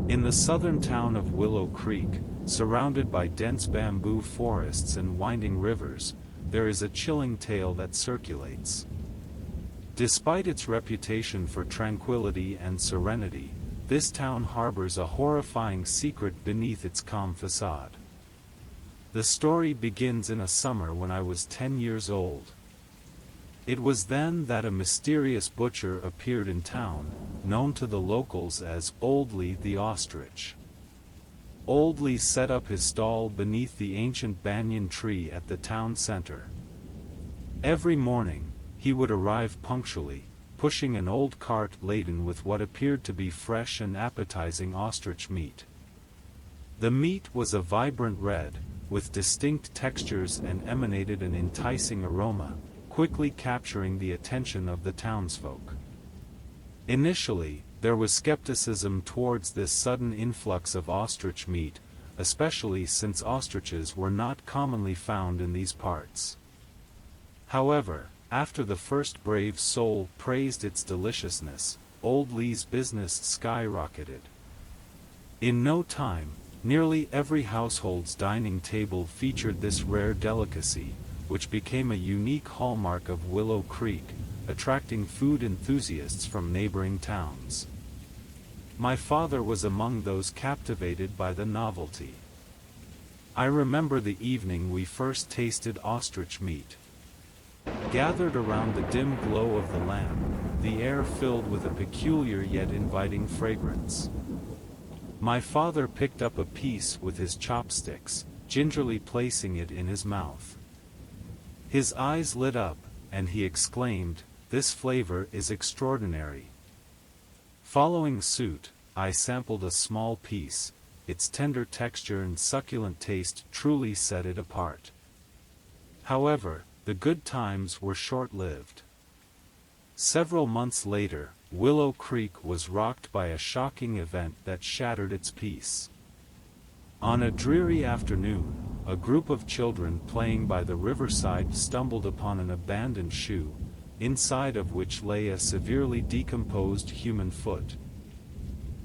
In the southern town of Willow Creek, surrounded by dense bamboo forests and winding rivers, there is a chilling tale that circulates. Despite its reputation for tranquility and serenity, this town harbors a horrifying secret beneath its calm facade. The story begins in a summer when I was 10 years old. It was then that a mysterious butcher appeared in town, known to the locals as Old Lee the Ostrich. Old Lee set up his stall beneath the ancient banyan tree at the town center. Every morning, he would arrive punctually, pushing an old cart laden with what appeared to be fresh and appetizing ostrich meat. The meat was a vibrant red, with distinct textures and emanated an enticing aroma, quickly capturing the attention of the townsfolk. Initially, there was skepticism towards this sudden influx of ostrich meat, especially since ostriches were not commonly found in these parts. However, after the first brave soul praised its deliciousness, Old Lee's business skyrocketed. In no time, nearly every household's dining table featured this rare delicacy, which became a unique hallmark of Willow Creek, attracting food enthusiasts from neighboring towns. My father was among those captivated by the novelty. I remember the evening we first tasted ostrich meat. Gathered around the dim glow of the lamp, the air filled with a peculiar yet inviting fragrance. My father picked up a piece with his chopsticks, gingerly placing it in his mouth. His eyes lit up, and he exclaimed, "This flavor is extraordinary." Following suit, I sampled a small piece. Its tender texture and succulent taste truly set it apart. However, the good times were short-lived. Several months later, Willow Creek was rocked by a shocking event that shattered its peace. On a dreary afternoon, a group of children playing by the riverside stumbled upon an abandoned shoe, inside of which lay a severely decomposed human foot.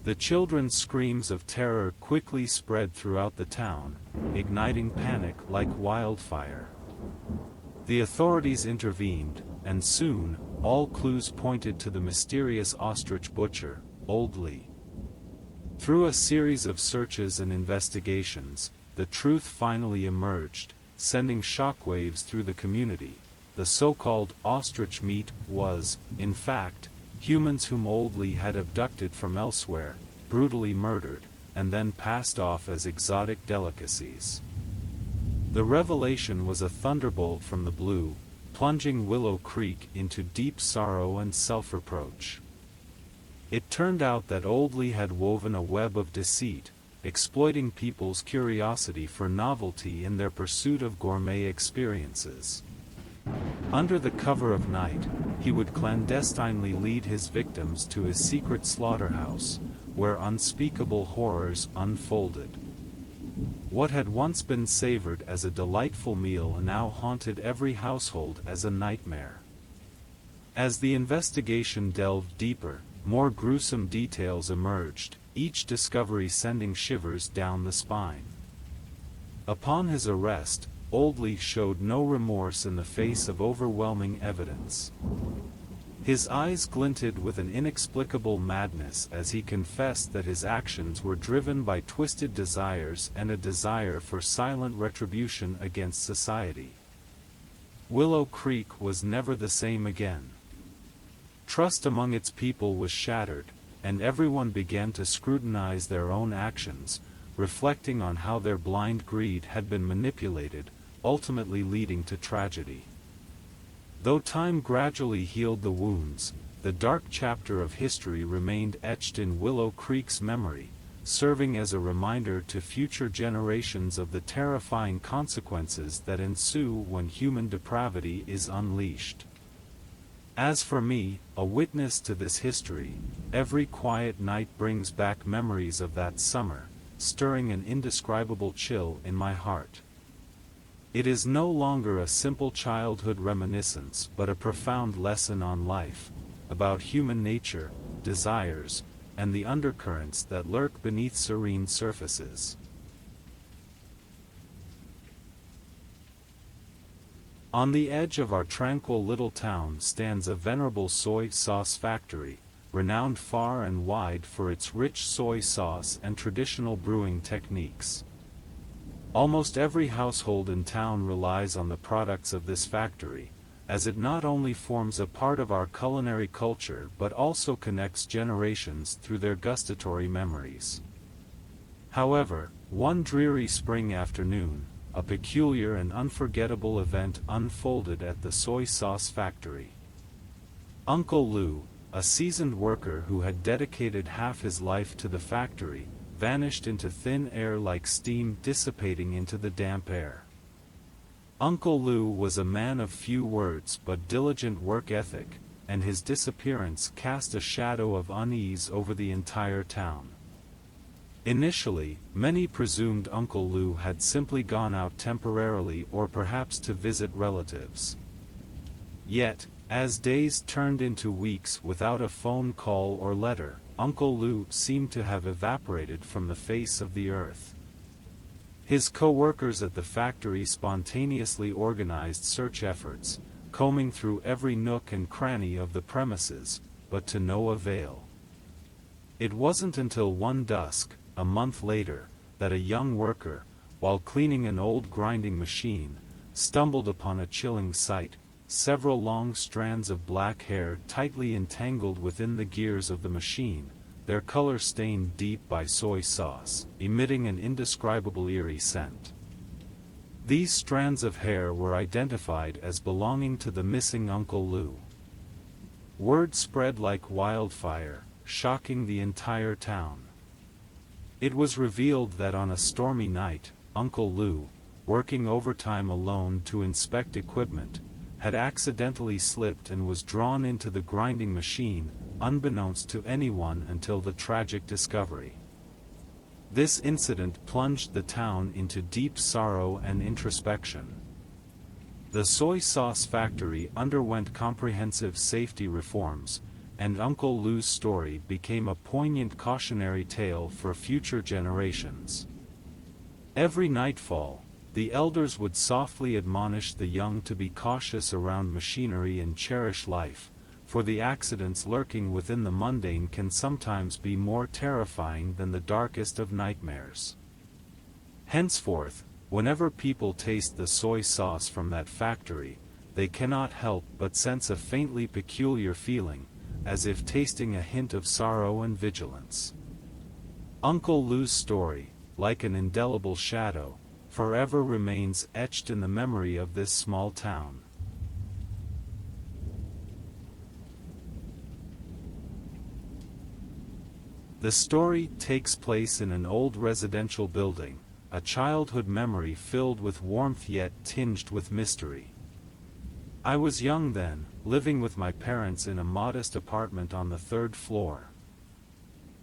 The children's screams of terror quickly spread throughout the town, igniting panic like wildfire. The authorities intervened, and soon, all clues pointed to the mysterious ostrich butcher, Old Lee. Through a series of searches and investigations, the truth finally emerged, sending shockwaves through the community. The so-called ostrich meat was, in fact, humans whom Old Lee had abducted from elsewhere, brutally murdered, and then passed off as exotic delicacies. The revelation was a thunderbolt from the blue, plunging Willow Creek into deep sorrow and self-reproach. It turned out that Old Lee had woven a web of deceit, exploiting people's curiosity for novelty in their pursuit of gourmet experiences. Under the cover of night, he would clandestinely lead his victims to his secret slaughterhouse, where unspeakable horrors unfolded. What had once been savored as a delightful meal now haunted every household as a nightmare. As the investigation delved deeper, more gruesome details emerged, each discovery sending shivers down the spine. Upon his arrest, Old Lee showed no remorse in the face of overwhelming evidence. His eyes glinted with an inexplicable madness as he confessed that his actions were driven by twisted desires and a desire for silent retribution against society. Willow Creek was never the same again. Trust among its people was shattered, and everyone began to scrutinize their own actions, reflecting on how their blind greed had been manipulated, ultimately leading to tragedy. Though time gradually healed the wounds, the dark chapter of history remained etched in Willow Creek's memory, serving as a reminder to future generations of the terrifying consequences that ensue when human depravity is unleashed. As for me, a witness to this history, every quiet night brings back memories of that summer, stirring an indescribable chill in my heart. It is no longer a simple childhood reminiscence but a profound lesson on life, about human nature, desires, and the undercurrents that lurk beneath serene surfaces. On the edge of our tranquil little town stands a venerable soy sauce factory, renowned far and wide for its rich soy sauce and traditional brewing techniques. Almost every household in town relies on the products of this factory, as it not only forms a part of our culinary culture but also connects generations through their gustatory memories. However, one dreary spring afternoon, a peculiar and unforgettable event unfolded at the soy sauce factory. Uncle Lou, a seasoned worker who had dedicated half his life to the factory, vanished into thin air like steam dissipating into the damp air. Uncle Lou was a man of few words but diligent work ethic, and his disappearance cast a shadow of unease over the entire town. Initially, many presumed Uncle Lou had simply gone out temporarily or perhaps to visit relatives. Yet, as days turned into weeks without a phone call or letter, Uncle Lou seemed to have evaporated from the face of the earth. His co-workers at the factory spontaneously organized search efforts, combing through every nook and cranny of the premises, but to no avail. It wasn't until one dusk, a month later, that a young worker, while cleaning an old grinding machine, stumbled upon a chilling sight: several long strands of black hair tightly entangled within the gears of the machine, their color stained deep by soy sauce, emitting an indescribable eerie scent. These strands of hair were identified as belonging to the missing Uncle Lou. Word spread like wildfire, shocking the entire town. It was revealed that on a stormy night, Uncle Lou, working overtime alone to inspect equipment, had accidentally slipped and was drawn into the grinding machine, unbeknownst to anyone until the tragic discovery. This incident plunged the town into deep sorrow and introspection. The soy sauce factory underwent comprehensive safety reforms, and Uncle Lou's story became a poignant cautionary tale for future generations. Every nightfall, the elders would softly admonish the young to be cautious around machinery and cherish life, for the accidents lurking within the mundane can sometimes be more terrifying than the darkest of nightmares. Henceforth, whenever people taste the soy sauce from that factory, they cannot help but sense a faintly peculiar feeling, as if tasting a hint of sorrow and vigilance. Uncle Lou's story, like an indelible shadow, forever remains etched in the memory of this small town. The story takes place in an old residential building, a childhood memory filled with warmth yet tinged with mystery. I was young then, living with my parents in a modest apartment on the third floor.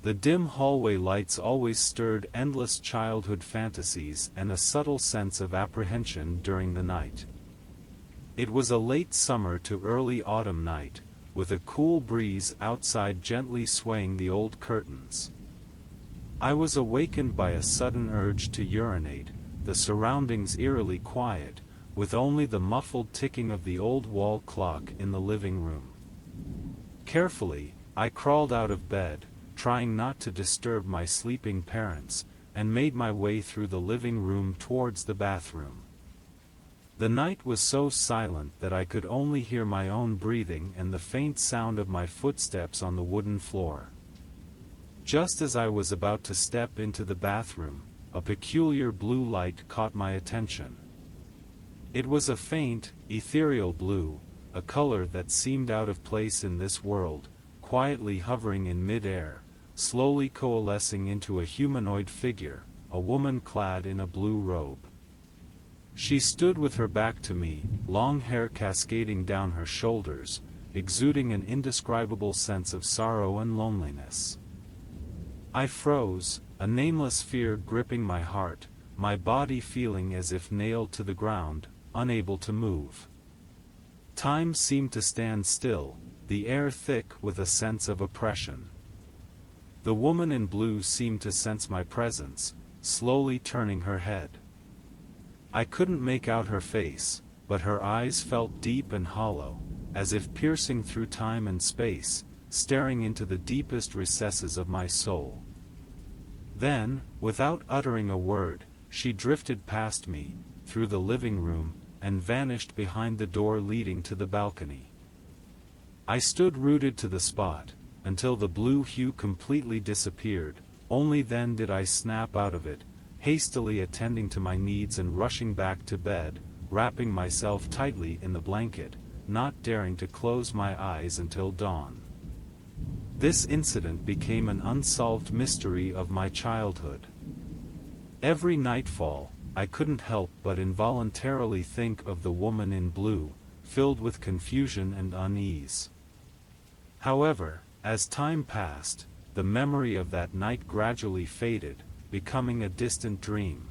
The dim hallway lights always stirred endless childhood fantasies and a subtle sense of apprehension during the night. It was a late summer to early autumn night, with a cool breeze outside gently swaying the old curtains. I was awakened by a sudden urge to urinate, the surroundings eerily quiet, with only the muffled ticking of the old wall clock in the living room. Carefully, I crawled out of bed, trying not to disturb my sleeping parents, and made my way through the living room towards the bathroom. The night was so silent that I could only hear my own breathing and the faint sound of my footsteps on the wooden floor. Just as I was about to step into the bathroom, a peculiar blue light caught my attention. It was a faint, ethereal blue, a color that seemed out of place in this world, quietly hovering in mid-air, slowly coalescing into a humanoid figure, a woman clad in a blue robe. She stood with her back to me, long hair cascading down her shoulders, exuding an indescribable sense of sorrow and loneliness. I froze, a nameless fear gripping my heart, my body feeling as if nailed to the ground, unable to move. Time seemed to stand still, the air thick with a sense of oppression. The woman in blue seemed to sense my presence, slowly turning her head. I couldn't make out her face, but her eyes felt deep and hollow, as if piercing through time and space, staring into the deepest recesses of my soul. Then, without uttering a word, she drifted past me, through the living room, and vanished behind the door leading to the balcony. I stood rooted to the spot, until the blue hue completely disappeared. Only then did I snap out of it, hastily attending to my needs and rushing back to bed, wrapping myself tightly in the blanket, not daring to close my eyes until dawn. This incident became an unsolved mystery of my childhood. Every nightfall, I couldn't help but involuntarily think of the woman in blue, filled with confusion and unease. However, as time passed, the memory of that night gradually faded, becoming a distant dream.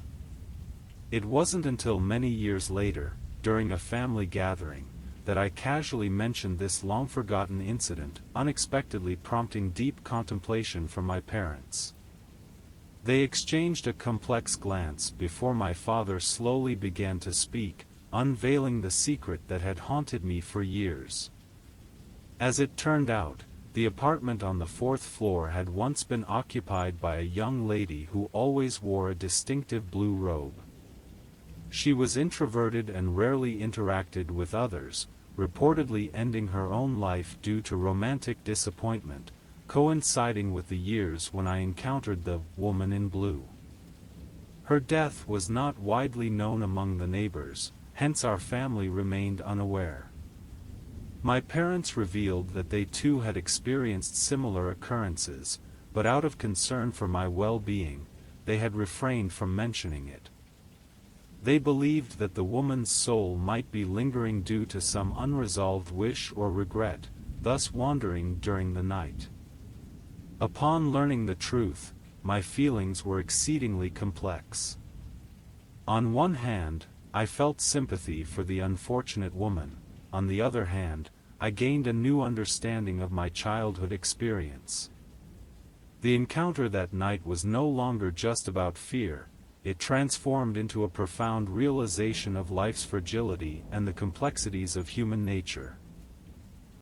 It wasn't until many years later, during a family gathering, that I casually mentioned this long-forgotten incident, unexpectedly prompting deep contemplation from my parents. They exchanged a complex glance before my father slowly began to speak, unveiling the secret that had haunted me for years. As it turned out, the apartment on the 4th floor had once been occupied by a young lady who always wore a distinctive blue robe. She was introverted and rarely interacted with others, reportedly ending her own life due to romantic disappointment, coinciding with the years when I encountered the woman in blue. Her death was not widely known among the neighbors, hence our family remained unaware. My parents revealed that they too had experienced similar occurrences, but out of concern for my well-being, they had refrained from mentioning it. They believed that the woman's soul might be lingering due to some unresolved wish or regret, thus wandering during the night. Upon learning the truth, my feelings were exceedingly complex. On one hand, I felt sympathy for the unfortunate woman. On the other hand, I gained a new understanding of my childhood experience. The encounter that night was no longer just about fear, it transformed into a profound realization of life's fragility and the complexities of human nature.